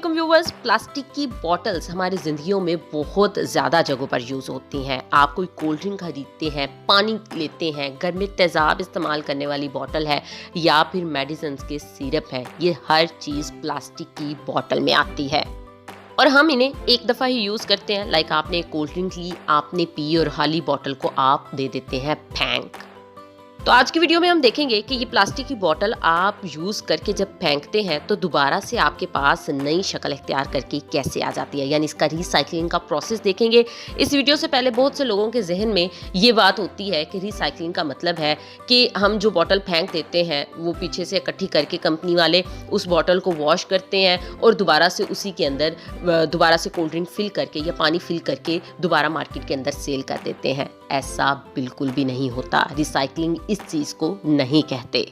अस्सलामुअलैकुम viewers. Plastic की bottles हमारी जिंदगियों में बहुत ज़्यादा जगहों पर यूज़ होती हैं। आप कोई कोल्ड ड्रिंक खरीदते हैं, पानी लेते हैं, घर में तेज़ाब इस्तेमाल करने वाली बॉटल है या फिर मेडिसिन के सिरप है, ये हर चीज़ प्लास्टिक की बॉटल में आती है और हम इन्हें एक दफ़ा ही यूज़ करते हैं। लाइक आपने कोल्ड ड्रिंक ली, आपने पी और खाली बॉटल को आप दे देते हैं फेंक। तो आज की वीडियो में हम देखेंगे कि ये प्लास्टिक की बोतल आप यूज़ करके जब फेंकते हैं तो दोबारा से आपके पास नई शक्ल इख्तियार करके कैसे आ जाती है, यानी इसका रिसाइकलिंग का प्रोसेस देखेंगे। इस वीडियो से पहले बहुत से लोगों के जहन में ये बात होती है कि रिसाइकलिंग का मतलब है कि हम जो बोतल फेंक देते हैं वो पीछे से इकट्ठी करके कंपनी वाले उस बोतल को वॉश करते हैं और दोबारा से उसी के अंदर दोबारा से कोल्ड ड्रिंक फिल करके या पानी फिल करके दोबारा मार्केट के अंदर सेल कर देते हैं। ऐसा बिल्कुल भी नहीं होता। रिसाइकलिंग इस चीज़ को नहीं कहते।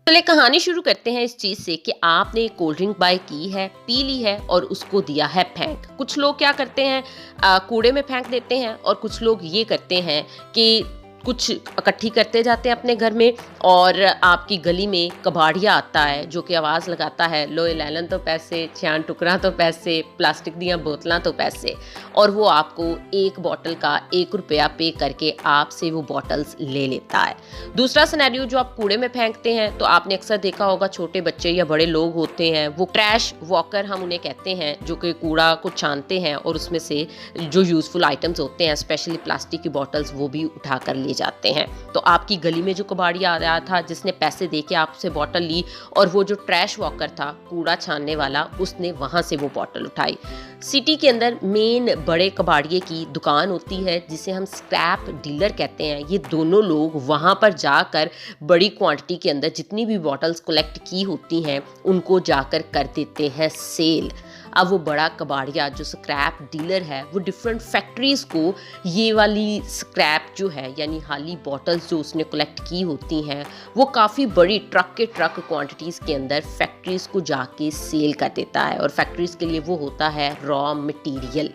चलिए कहानी शुरू करते हैं इस चीज़ से कि आपने कोल्ड ड्रिंक बाय की है, पी ली है और उसको दिया है फेंक। कुछ लोग क्या करते हैं, कूड़े में फेंक देते हैं और कुछ लोग ये करते हैं कि कुछ इकट्ठी करते जाते हैं अपने घर में और आपकी गली में कबाड़िया आता है जो कि आवाज़ लगाता है, लोए लैलन तो पैसे, छान टुकड़ा तो पैसे, प्लास्टिक दियाँ बोतलां तो पैसे, और वो आपको एक बॉटल का 1 रुपया पे करके आपसे वो बॉटल्स ले लेता है। दूसरा सिनेरियो जो आप कूड़े में फेंकते हैं, तो आपने अक्सर देखा होगा छोटे बच्चे या बड़े लोग होते हैं, वो ट्रैश वॉकर हम उन्हें कहते हैं, जो कि कूड़ा को छानते हैं और उसमें से जो यूज़फुल आइटम्स होते हैं स्पेशली प्लास्टिक की बॉटल्स वो भी उठा कर ले जाते हैं। तो आपकी गली में जो कबाड़िया आ रहा था जिसने पैसे दे के आपसे बॉटल ली और वो जो ट्रैश वॉकर था, कूड़ा छानने वाला, उसने वहां से वो बॉटल उठाई। सिटी के अंदर मेन बड़े कबाड़िए की दुकान होती है जिसे हम स्क्रैप डीलर कहते हैं। ये दोनों लोग वहां पर जाकर बड़ी क्वांटिटी के अंदर जितनी भी बॉटल्स कलेक्ट की होती हैं उनको जाकर कर देते हैं सेल। अब वो बड़ा कबाड़िया जो स्क्रैप डीलर है वो डिफरेंट फैक्ट्रीज़ को ये वाली स्क्रैप जो है यानी खाली बॉटल्स जो उसने कलेक्ट की होती हैं वो काफ़ी बड़ी ट्रक के ट्रक क्वांटिटीज़ के अंदर फैक्ट्रीज़ को जाके सेल कर देता है। और फैक्ट्रीज़ के लिए वो होता है रॉ मटेरियल,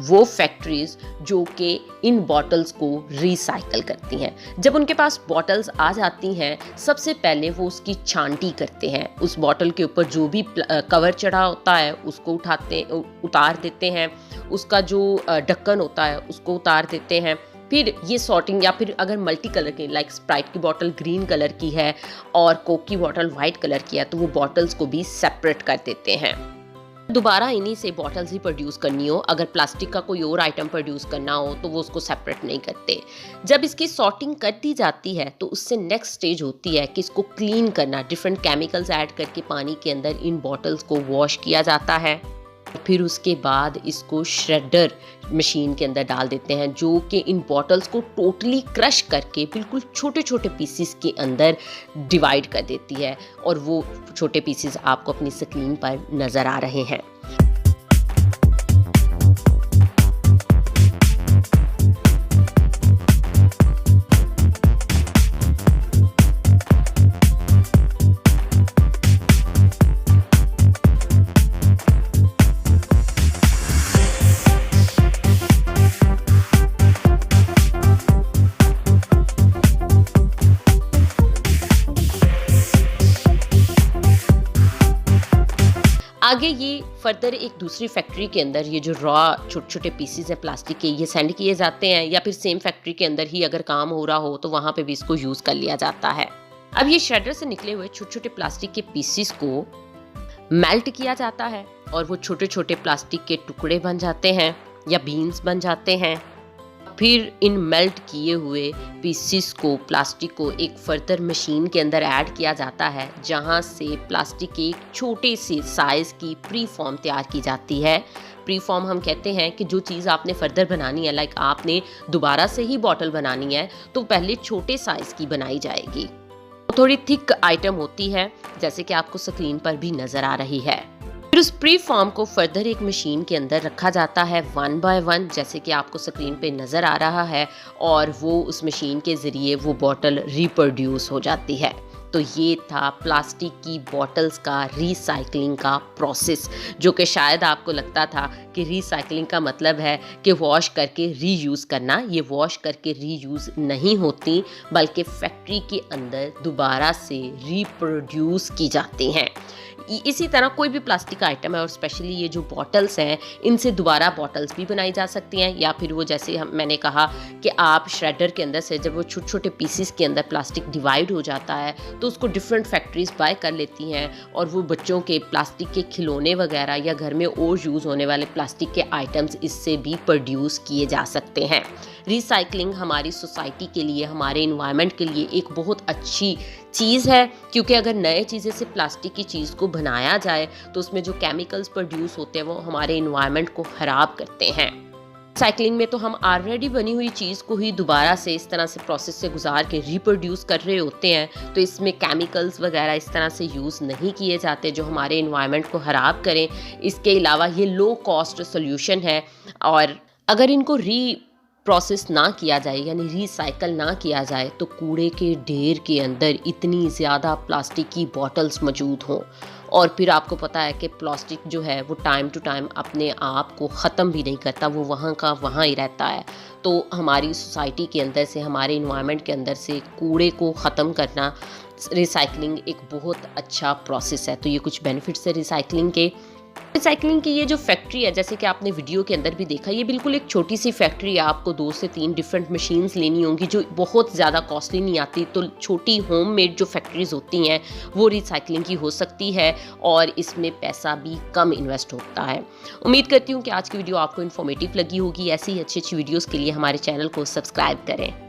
वो फैक्ट्रीज जो कि इन बॉटल्स को रिसाइकल करती हैं। जब उनके पास बॉटल्स आ जाती हैं सबसे पहले वो उसकी छांटी करते हैं। उस बॉटल के ऊपर जो भी कवर चढ़ा होता है उसको उतार देते हैं, उसका जो ढक्कन होता है उसको उतार देते हैं। फिर ये सॉर्टिंग, या फिर अगर मल्टी कलर की लाइक स्प्राइट की बॉटल ग्रीन कलर की है और कोक की बॉटल वाइट कलर की है तो वो बॉटल्स को भी सेपरेट कर देते हैं। दोबारा इन्हीं से बॉटल्स ही प्रोड्यूस करनी हो, अगर प्लास्टिक का कोई और आइटम प्रोड्यूस करना हो तो वो उसको सेपरेट नहीं करते। जब इसकी सॉर्टिंग कर दी जाती है तो उससे नेक्स्ट स्टेज होती है कि इसको क्लीन करना। डिफरेंट केमिकल्स ऐड करके पानी के अंदर इन बॉटल्स को वॉश किया जाता है। फिर उसके बाद इसको श्रेडर मशीन के अंदर डाल देते हैं जो कि इन बॉटल्स को टोटली क्रश करके बिल्कुल छोटे छोटे पीसीस के अंदर डिवाइड कर देती है और वो छोटे पीसीस आपको अपनी स्क्रीन पर नज़र आ रहे हैं। आगे ये फर्दर एक दूसरी फैक्ट्री के अंदर ये जो रॉ छोटे छोटे पीसीज हैं प्लास्टिक के, ये सेंड किए जाते हैं, या फिर सेम फैक्ट्री के अंदर ही अगर काम हो रहा हो तो वहाँ पे भी इसको यूज़ कर लिया जाता है। अब ये श्रेडर से निकले हुए छोटे छोटे प्लास्टिक के पीसीस को मेल्ट किया जाता है और वो छोटे छोटे प्लास्टिक के टुकड़े बन जाते हैं या बीन्स बन जाते हैं। फिर इन मेल्ट किए हुए पीसीस को, प्लास्टिक को एक फर्दर मशीन के अंदर ऐड किया जाता है जहां से प्लास्टिक के एक छोटे से साइज़ की प्री फॉर्म तैयार की जाती है। प्री फॉर्म हम कहते हैं कि जो चीज़ आपने फर्दर बनानी है, लाइक आपने दोबारा से ही बॉटल बनानी है तो पहले छोटे साइज़ की बनाई जाएगी। थोड़ी थिक आइटम होती है जैसे कि आपको स्क्रीन पर भी नज़र आ रही है। फिर उस प्री फॉर्म को फर्दर एक मशीन के अंदर रखा जाता है 1 बाय 1 जैसे कि आपको स्क्रीन पे नज़र आ रहा है, और वो उस मशीन के ज़रिए वो बॉटल रिप्रोड्यूस हो जाती है। तो ये था प्लास्टिक की बॉटल्स का रिसाइकलिंग का प्रोसेस, जो कि शायद आपको लगता था कि रिसाइकलिंग का मतलब है कि वॉश करके रीयूज़ करना। ये वॉश करके रीयूज़ नहीं होती, बल्कि फैक्ट्री के अंदर दोबारा से रिप्रोड्यूस की जाती हैं। इसी तरह कोई भी प्लास्टिक आइटम है और स्पेशली ये जो बॉटल्स हैं, इनसे दोबारा बॉटल्स भी बनाई जा सकती हैं, या फिर वो जैसे मैंने कहा कि आप श्रेडर के अंदर से जब वो छोटे छोटे पीसीस के अंदर प्लास्टिक डिवाइड हो जाता है तो उसको डिफरेंट फैक्ट्रीज बाय कर लेती हैं और वो बच्चों के प्लास्टिक के खिलौने वगैरह या घर में और यूज़ होने वाले प्लास्टिक के आइटम्स इससे भी प्रोड्यूस किए जा सकते हैं। रिसाइकलिंग हमारी सोसाइटी के लिए, हमारे इन्वायरमेंट के लिए एक बहुत अच्छी चीज़ है, क्योंकि अगर नए चीज़ें से प्लास्टिक की चीज़ को बनाया जाए तो उसमें जो केमिकल्स प्रोड्यूस होते हैं वो हमारे इन्वायरमेंट को ख़राब करते हैं। साइक्लिंग में तो हम ऑलरेडी बनी हुई चीज़ को ही दोबारा से इस तरह से प्रोसेस से गुजार के रिप्रोड्यूस कर रहे होते हैं, तो इसमें केमिकल्स वगैरह इस तरह से यूज़ नहीं किए जाते जो हमारे इन्वायरमेंट को ख़राब करें। इसके अलावा ये लो कॉस्ट सोल्यूशन है और अगर इनको प्रोसेस ना किया जाए यानी रिसाइकल ना किया जाए तो कूड़े के ढेर के अंदर इतनी ज़्यादा प्लास्टिक की बॉटल्स मौजूद हों, और फिर आपको पता है कि प्लास्टिक जो है वो टाइम टू टाइम अपने आप को ख़त्म भी नहीं करता, वो वहाँ का वहाँ ही रहता है। तो हमारी सोसाइटी के अंदर से, हमारे इन्वायरमेंट के अंदर से कूड़े को ख़त्म करना, रिसाइकलिंग एक बहुत अच्छा प्रोसेस है। तो ये कुछ बेनिफिट्स है रिसाइकलिंग के। रिसाइकलिंग की ये जो फैक्ट्री है, जैसे कि आपने वीडियो के अंदर भी देखा, ये बिल्कुल एक छोटी सी फैक्ट्री है। आपको 2 से 3 डिफरेंट मशीन्स लेनी होंगी जो बहुत ज़्यादा कॉस्टली नहीं आती। तो छोटी होममेड जो फैक्ट्रीज होती हैं वो रिसाइकलिंग की हो सकती है और इसमें पैसा भी कम इन्वेस्ट होता है। उम्मीद करती हूँ कि आज की वीडियो आपको इन्फॉर्मेटिव लगी होगी। ऐसी ही अच्छी अच्छी वीडियोज़ के लिए हमारे चैनल को सब्सक्राइब करें।